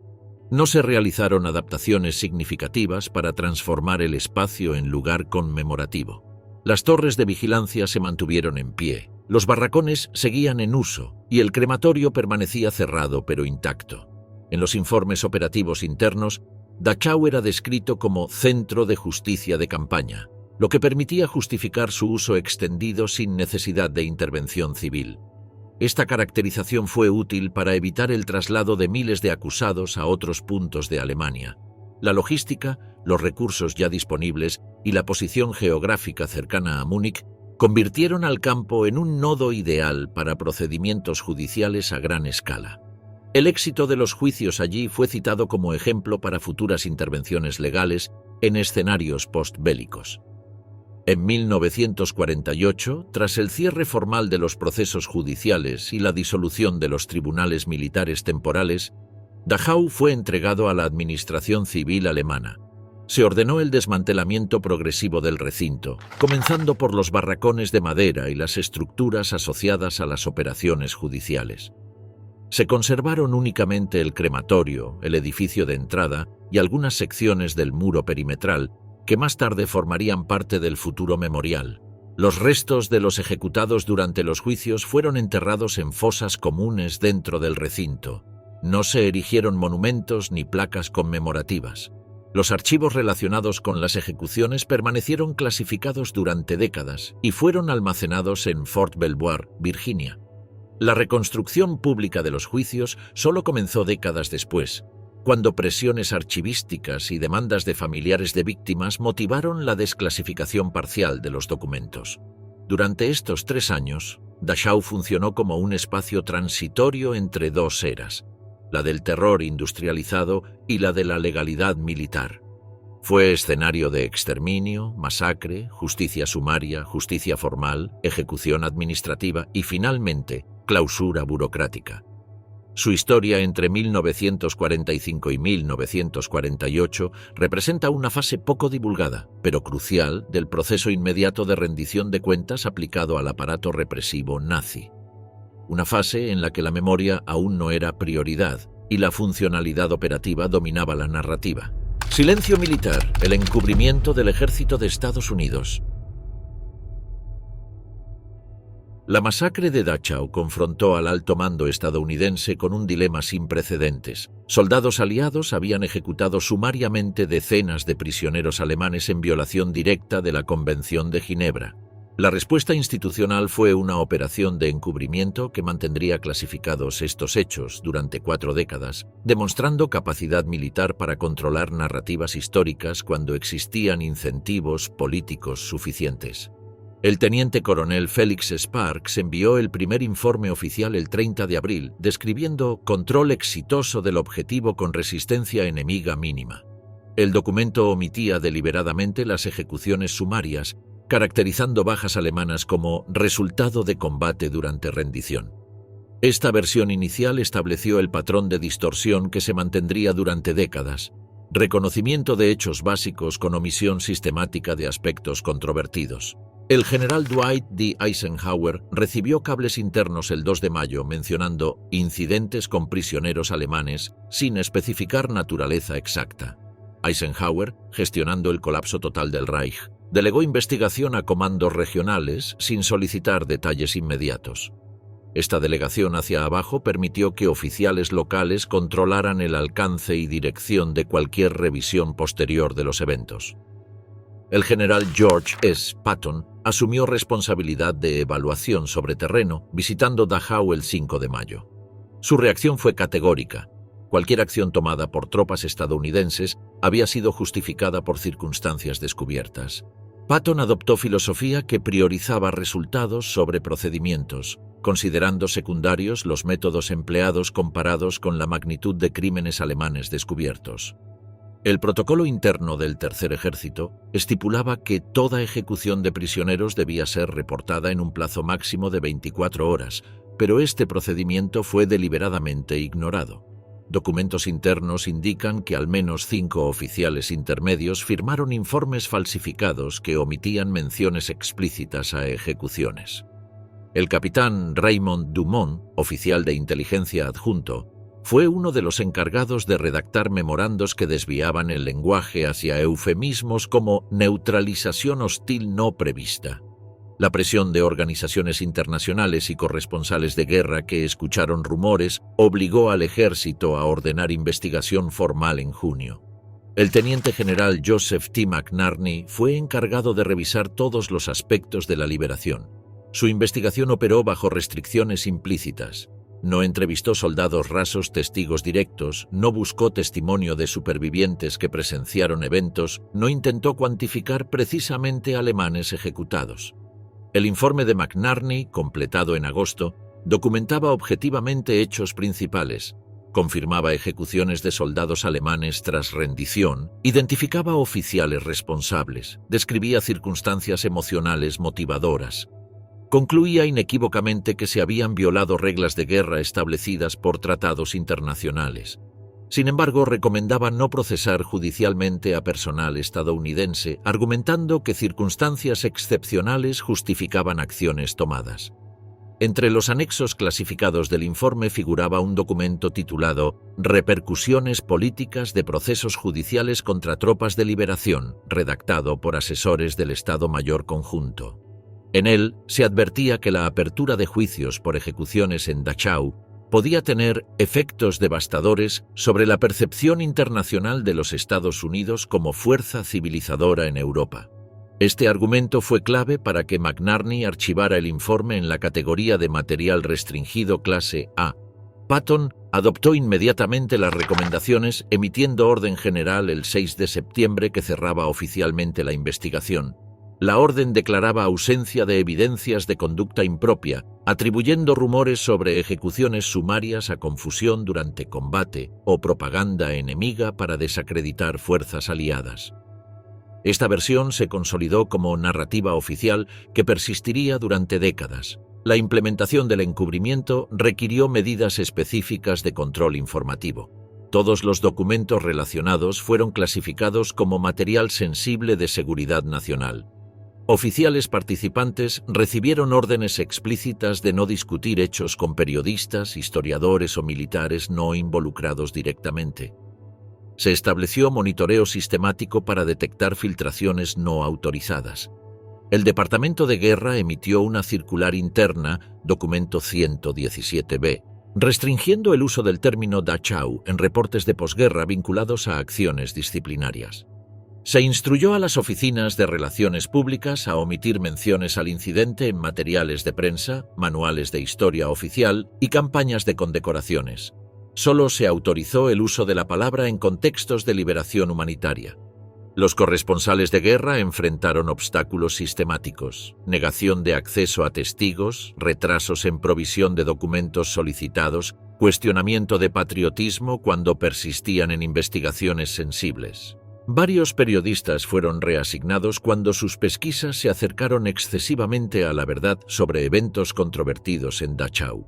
No se realizaron adaptaciones significativas para transformar el espacio en lugar conmemorativo. Las torres de vigilancia se mantuvieron en pie, los barracones seguían en uso y el crematorio permanecía cerrado pero intacto. En los informes operativos internos, Dachau era descrito como centro de justicia de campaña, lo que permitía justificar su uso extendido sin necesidad de intervención civil. Esta caracterización fue útil para evitar el traslado de miles de acusados a otros puntos de Alemania. La logística, los recursos ya disponibles y la posición geográfica cercana a Múnich convirtieron al campo en un nodo ideal para procedimientos judiciales a gran escala. El éxito de los juicios allí fue citado como ejemplo para futuras intervenciones legales en escenarios postbélicos. En 1948, tras el cierre formal de los procesos judiciales y la disolución de los tribunales militares temporales, Dachau fue entregado a la administración civil alemana. Se ordenó el desmantelamiento progresivo del recinto, comenzando por los barracones de madera y las estructuras asociadas a las operaciones judiciales. Se conservaron únicamente el crematorio, el edificio de entrada y algunas secciones del muro perimetral, que más tarde formarían parte del futuro memorial. Los restos de los ejecutados durante los juicios fueron enterrados en fosas comunes dentro del recinto. No se erigieron monumentos ni placas conmemorativas. Los archivos relacionados con las ejecuciones permanecieron clasificados durante décadas y fueron almacenados en Fort Belvoir, Virginia. La reconstrucción pública de los juicios solo comenzó décadas después, cuando presiones archivísticas y demandas de familiares de víctimas motivaron la desclasificación parcial de los documentos. Durante estos 3 años, Dachau funcionó como un espacio transitorio entre dos eras, la del terror industrializado y la de la legalidad militar. Fue escenario de exterminio, masacre, justicia sumaria, justicia formal, ejecución administrativa y, finalmente, clausura burocrática. Su historia entre 1945 y 1948 representa una fase poco divulgada, pero crucial, del proceso inmediato de rendición de cuentas aplicado al aparato represivo nazi. Una fase en la que la memoria aún no era prioridad y la funcionalidad operativa dominaba la narrativa. Silencio militar, el encubrimiento del ejército de Estados Unidos. La masacre de Dachau confrontó al alto mando estadounidense con un dilema sin precedentes. Soldados aliados habían ejecutado sumariamente decenas de prisioneros alemanes en violación directa de la Convención de Ginebra. La respuesta institucional fue una operación de encubrimiento que mantendría clasificados estos hechos durante 4 décadas, demostrando capacidad militar para controlar narrativas históricas cuando existían incentivos políticos suficientes. El teniente coronel Felix Sparks envió el primer informe oficial el 30 de abril, describiendo control exitoso del objetivo con resistencia enemiga mínima. El documento omitía deliberadamente las ejecuciones sumarias, caracterizando bajas alemanas como resultado de combate durante rendición. Esta versión inicial estableció el patrón de distorsión que se mantendría durante décadas, reconocimiento de hechos básicos con omisión sistemática de aspectos controvertidos. El general Dwight D. Eisenhower recibió cables internos el 2 de mayo mencionando incidentes con prisioneros alemanes sin especificar naturaleza exacta. Eisenhower, gestionando el colapso total del Reich, delegó investigación a comandos regionales sin solicitar detalles inmediatos. Esta delegación hacia abajo permitió que oficiales locales controlaran el alcance y dirección de cualquier revisión posterior de los eventos. El general George S. Patton asumió responsabilidad de evaluación sobre terreno, visitando Dachau el 5 de mayo. Su reacción fue categórica. Cualquier acción tomada por tropas estadounidenses había sido justificada por circunstancias descubiertas. Patton adoptó filosofía que priorizaba resultados sobre procedimientos, considerando secundarios los métodos empleados comparados con la magnitud de crímenes alemanes descubiertos. El protocolo interno del Tercer Ejército estipulaba que toda ejecución de prisioneros debía ser reportada en un plazo máximo de 24 horas, pero este procedimiento fue deliberadamente ignorado. Documentos internos indican que al menos 5 oficiales intermedios firmaron informes falsificados que omitían menciones explícitas a ejecuciones. El capitán Raymond Dumont, oficial de inteligencia adjunto, fue uno de los encargados de redactar memorandos que desviaban el lenguaje hacia eufemismos como neutralización hostil no prevista. La presión de organizaciones internacionales y corresponsales de guerra que escucharon rumores obligó al ejército a ordenar investigación formal en junio. El teniente general Joseph T. McNarney fue encargado de revisar todos los aspectos de la liberación. Su investigación operó bajo restricciones implícitas. No entrevistó soldados rasos testigos directos, no buscó testimonio de supervivientes que presenciaron eventos, no intentó cuantificar precisamente alemanes ejecutados. El informe de McNarney, completado en agosto, documentaba objetivamente hechos principales, confirmaba ejecuciones de soldados alemanes tras rendición, identificaba oficiales responsables, describía circunstancias emocionales motivadoras. Concluía inequívocamente que se habían violado reglas de guerra establecidas por tratados internacionales. Sin embargo, recomendaba no procesar judicialmente a personal estadounidense, argumentando que circunstancias excepcionales justificaban acciones tomadas. Entre los anexos clasificados del informe figuraba un documento titulado «Repercusiones políticas de procesos judiciales contra tropas de liberación», redactado por asesores del Estado Mayor Conjunto. En él se advertía que la apertura de juicios por ejecuciones en Dachau podía tener efectos devastadores sobre la percepción internacional de los Estados Unidos como fuerza civilizadora en Europa. Este argumento fue clave para que McNarney archivara el informe en la categoría de material restringido clase A. Patton adoptó inmediatamente las recomendaciones, emitiendo orden general el 6 de septiembre que cerraba oficialmente la investigación. La orden declaraba ausencia de evidencias de conducta impropia, atribuyendo rumores sobre ejecuciones sumarias a confusión durante combate o propaganda enemiga para desacreditar fuerzas aliadas. Esta versión se consolidó como narrativa oficial que persistiría durante décadas. La implementación del encubrimiento requirió medidas específicas de control informativo. Todos los documentos relacionados fueron clasificados como material sensible de seguridad nacional. Oficiales participantes recibieron órdenes explícitas de no discutir hechos con periodistas, historiadores o militares no involucrados directamente. Se estableció monitoreo sistemático para detectar filtraciones no autorizadas. El Departamento de Guerra emitió una circular interna, documento 117b, restringiendo el uso del término Dachau en reportes de posguerra vinculados a acciones disciplinarias. Se instruyó a las oficinas de relaciones públicas a omitir menciones al incidente en materiales de prensa, manuales de historia oficial y campañas de condecoraciones. Solo se autorizó el uso de la palabra en contextos de liberación humanitaria. Los corresponsales de guerra enfrentaron obstáculos sistemáticos, negación de acceso a testigos, retrasos en provisión de documentos solicitados, cuestionamiento de patriotismo cuando persistían en investigaciones sensibles. Varios periodistas fueron reasignados cuando sus pesquisas se acercaron excesivamente a la verdad sobre eventos controvertidos en Dachau.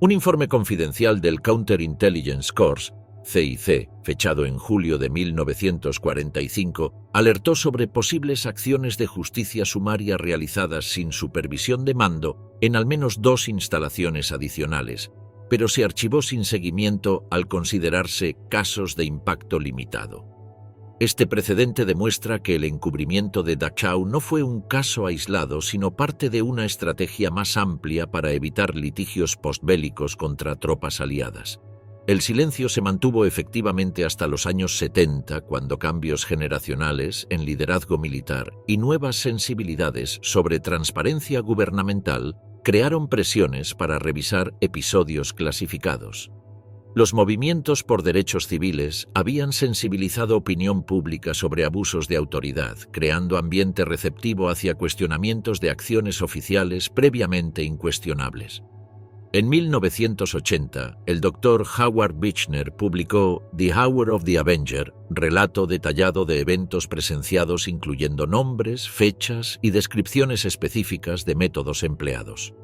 Un informe confidencial del Counterintelligence Corps, CIC, fechado en julio de 1945, alertó sobre posibles acciones de justicia sumaria realizadas sin supervisión de mando en al menos 2 instalaciones adicionales, pero se archivó sin seguimiento al considerarse casos de impacto limitado. Este precedente demuestra que el encubrimiento de Dachau no fue un caso aislado, sino parte de una estrategia más amplia para evitar litigios postbélicos contra tropas aliadas. El silencio se mantuvo efectivamente hasta los años 70, cuando cambios generacionales en liderazgo militar y nuevas sensibilidades sobre transparencia gubernamental crearon presiones para revisar episodios clasificados. Los movimientos por derechos civiles habían sensibilizado opinión pública sobre abusos de autoridad, creando ambiente receptivo hacia cuestionamientos de acciones oficiales previamente incuestionables. En 1980, el Dr. Howard Bichner publicó The Hour of the Avenger, relato detallado de eventos presenciados incluyendo nombres, fechas y descripciones específicas de métodos empleados.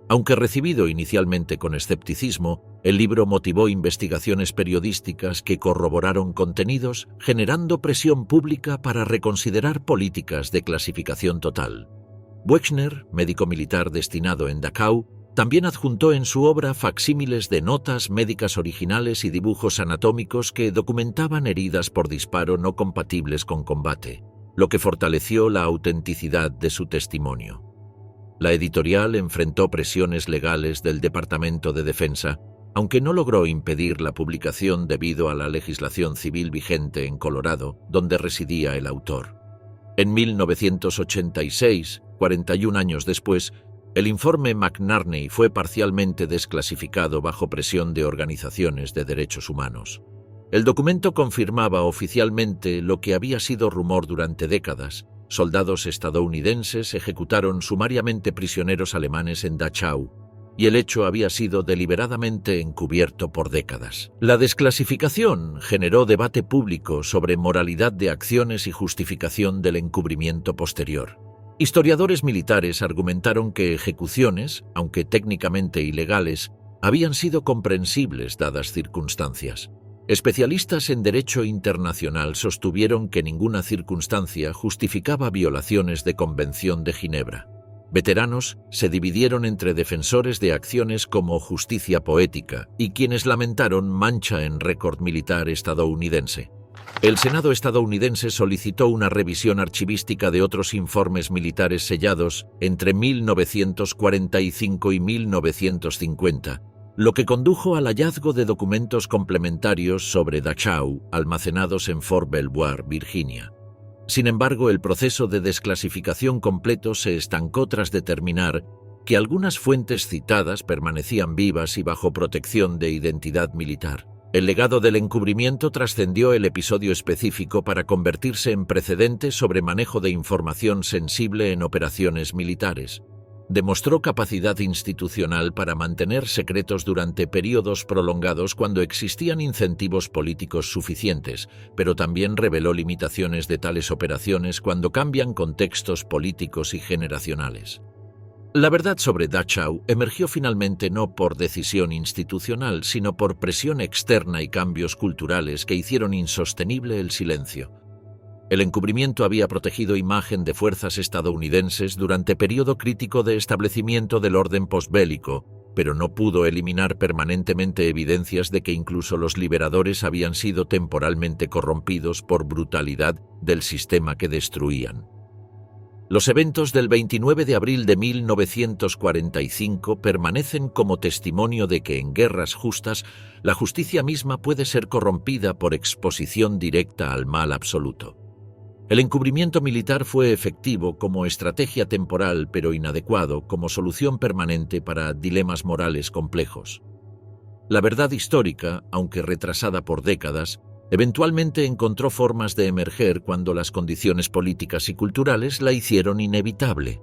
Aunque recibido inicialmente con escepticismo, el libro motivó investigaciones periodísticas que corroboraron contenidos, generando presión pública para reconsiderar políticas de clasificación total. Wexner, médico militar destinado en Dachau, también adjuntó en su obra facsímiles de notas médicas originales y dibujos anatómicos que documentaban heridas por disparo no compatibles con combate, lo que fortaleció la autenticidad de su testimonio. La editorial enfrentó presiones legales del Departamento de Defensa, aunque no logró impedir la publicación debido a la legislación civil vigente en Colorado, donde residía el autor. En 1986, 41 años después, el informe McNerney fue parcialmente desclasificado bajo presión de organizaciones de derechos humanos. El documento confirmaba oficialmente lo que había sido rumor durante décadas. Soldados estadounidenses ejecutaron sumariamente prisioneros alemanes en Dachau, y el hecho había sido deliberadamente encubierto por décadas. La desclasificación generó debate público sobre moralidad de acciones y justificación del encubrimiento posterior. Historiadores militares argumentaron que ejecuciones, aunque técnicamente ilegales, habían sido comprensibles dadas circunstancias. Especialistas en derecho internacional sostuvieron que ninguna circunstancia justificaba violaciones de Convención de Ginebra. Veteranos se dividieron entre defensores de acciones como justicia poética y quienes lamentaron mancha en récord militar estadounidense. El Senado estadounidense solicitó una revisión archivística de otros informes militares sellados entre 1945 y 1950, lo que condujo al hallazgo de documentos complementarios sobre Dachau almacenados en Fort Belvoir, Virginia. Sin embargo, el proceso de desclasificación completo se estancó tras determinar que algunas fuentes citadas permanecían vivas y bajo protección de identidad militar. El legado del encubrimiento trascendió el episodio específico para convertirse en precedente sobre manejo de información sensible en operaciones militares. Demostró capacidad institucional para mantener secretos durante periodos prolongados cuando existían incentivos políticos suficientes, pero también reveló limitaciones de tales operaciones cuando cambian contextos políticos y generacionales. La verdad sobre Dachau emergió finalmente no por decisión institucional, sino por presión externa y cambios culturales que hicieron insostenible el silencio. El encubrimiento había protegido imagen de fuerzas estadounidenses durante periodo crítico de establecimiento del orden posbélico, pero no pudo eliminar permanentemente evidencias de que incluso los liberadores habían sido temporalmente corrompidos por brutalidad del sistema que destruían. Los eventos del 29 de abril de 1945 permanecen como testimonio de que en guerras justas la justicia misma puede ser corrompida por exposición directa al mal absoluto. El encubrimiento militar fue efectivo como estrategia temporal pero inadecuado como solución permanente para dilemas morales complejos. La verdad histórica, aunque retrasada por décadas, eventualmente encontró formas de emerger cuando las condiciones políticas y culturales la hicieron inevitable.